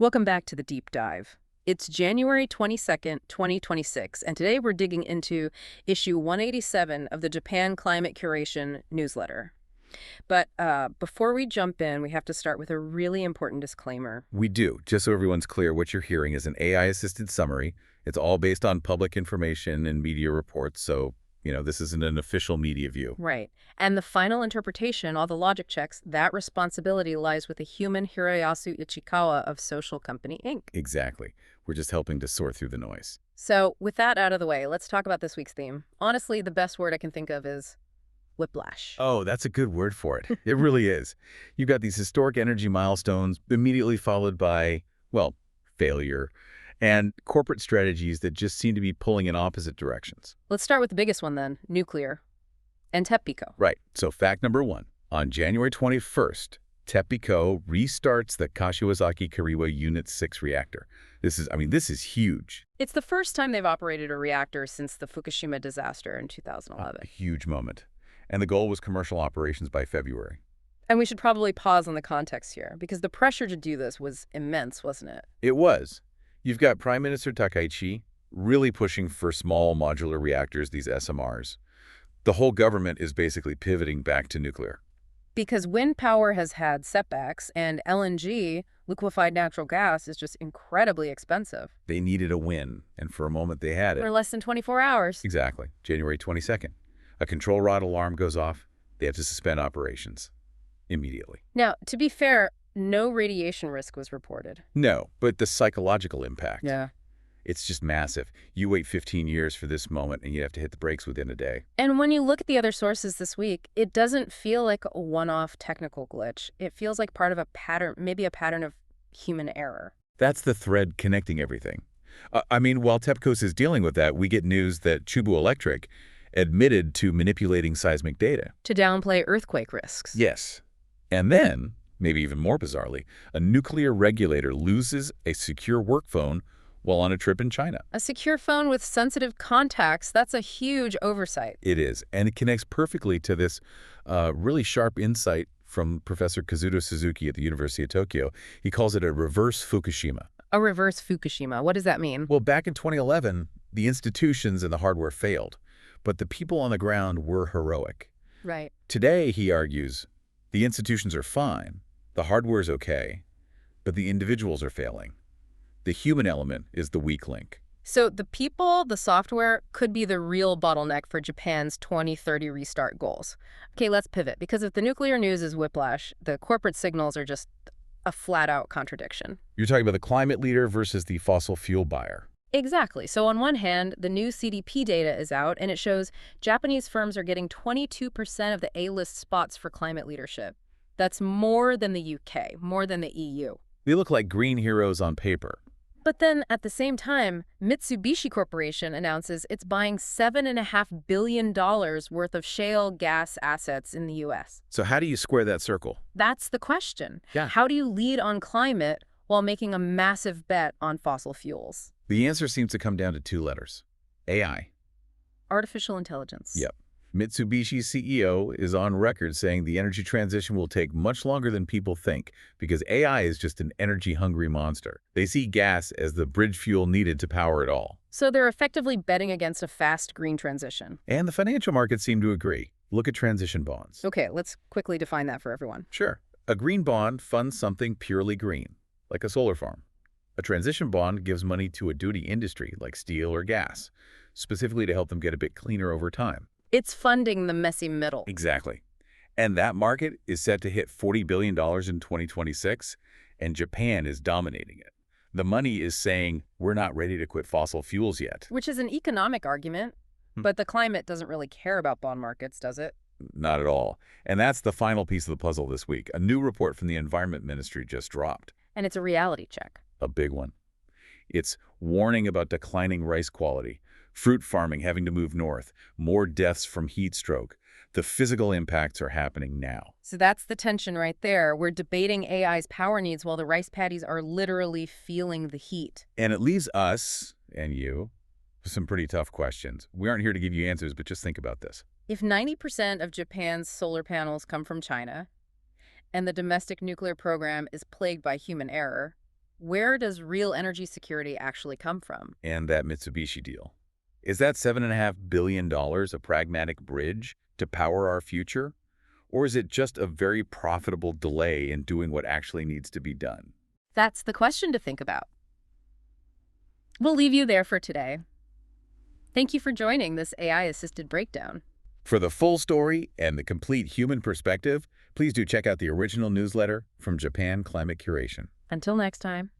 Welcome back to the Deep Dive. It's January 22nd, 2026, and today we're digging into issue 187 of the Japan Climate Curation newsletter. But before we jump in, we have to start with a really important disclaimer. We do. Just so everyone's clear, what you're hearing is an AI-assisted summary. It's all based on public information and media reports, so, this isn't an official media view. Right. And the final interpretation, all the logic checks, that responsibility lies with the human Hiroyasu Ichikawa of Social Company, Inc. Exactly. We're just helping to sort through the noise. So with that out of the way, let's talk about this week's theme. Honestly, the best word I can think of is whiplash. Oh, that's a good word for it. It really is. You've got these historic energy milestones immediately followed by, well, failure, and corporate strategies that just seem to be pulling in opposite directions. Let's start with the biggest one then, nuclear and TEPCO. Right. So fact number one, on January 21st, TEPCO restarts the Kashiwazaki Kariwa Unit 6 reactor. This is huge. It's the first time they've operated a reactor since the Fukushima disaster in 2011. A huge moment. And the goal was commercial operations by February. And we should probably pause on the context here, because the pressure to do this was immense, wasn't it? It was. You've got Prime Minister Takaichi really pushing for small modular reactors, these SMRs. The whole government is basically pivoting back to nuclear. Because wind power has had setbacks, and LNG, liquefied natural gas, is just incredibly expensive. They needed a win, and for a moment they had it. For less than 24 hours. Exactly. January 22nd. A control rod alarm goes off. They have to suspend operations immediately. Now, to be fair, no radiation risk was reported. No, but the psychological impact. Yeah. It's just massive. You wait 15 years for this moment, and you have to hit the brakes within a day. And when you look at the other sources this week, it doesn't feel like a one-off technical glitch. It feels like part of a pattern, maybe a pattern of human error. That's the thread connecting everything. While TEPCO is dealing with that, we get news that Chubu Electric admitted to manipulating seismic data. To downplay earthquake risks. Yes. And then, maybe even more bizarrely, a nuclear regulator loses a secure work phone while on a trip in China. A secure phone with sensitive contacts, that's a huge oversight. It is, and it connects perfectly to this really sharp insight from Professor Kazuto Suzuki at the University of Tokyo. He calls it a reverse Fukushima. A reverse Fukushima. What does that mean? Well, back in 2011, the institutions and the hardware failed, but the people on the ground were heroic. Right. Today, he argues, the institutions are fine, the hardware is okay, but the individuals are failing. The human element is the weak link. So the people, the software, could be the real bottleneck for Japan's 2030 restart goals. Okay, let's pivot, because if the nuclear news is whiplash, the corporate signals are just a flat-out contradiction. You're talking about the climate leader versus the fossil fuel buyer. Exactly. So on one hand, the new CDP data is out, and it shows Japanese firms are getting 22% of the A-list spots for climate leadership. That's more than the UK, more than the EU. They look like green heroes on paper. But then, at the same time, Mitsubishi Corporation announces it's buying $7.5 billion worth of shale gas assets in the U.S. So how do you square that circle? That's the question. Yeah. How do you lead on climate while making a massive bet on fossil fuels? The answer seems to come down to two letters. AI. Artificial intelligence. Yep. Mitsubishi's CEO is on record saying the energy transition will take much longer than people think because AI is just an energy-hungry monster. They see gas as the bridge fuel needed to power it all. So they're effectively betting against a fast green transition. And the financial markets seem to agree. Look at transition bonds. Okay, let's quickly define that for everyone. Sure. A green bond funds something purely green, like a solar farm. A transition bond gives money to a duty industry, like steel or gas, specifically to help them get a bit cleaner over time. It's funding the messy middle. Exactly. And that market is set to hit $40 billion in 2026, and Japan is dominating it. The money is saying, we're not ready to quit fossil fuels yet. Which is an economic argument, but the climate doesn't really care about bond markets, does it? Not at all. And that's the final piece of the puzzle this week. A new report from the Environment Ministry just dropped. And it's a reality check. A big one. It's warning about declining rice quality, fruit farming having to move north, more deaths from heat stroke. The physical impacts are happening now. So that's the tension right there. We're debating AI's power needs while the rice paddies are literally feeling the heat. And it leaves us, and you, with some pretty tough questions. We aren't here to give you answers, but just think about this. If 90% of Japan's solar panels come from China, and the domestic nuclear program is plagued by human error, Where does real energy security actually come from? And that Mitsubishi deal. Is that $7.5 billion a pragmatic bridge to power our future? Or is it just a very profitable delay in doing what actually needs to be done? That's the question to think about. We'll leave you there for today. Thank you for joining this AI-assisted breakdown. For the full story and the complete human perspective, please do check out the original newsletter from Japan Climate Curation. Until next time.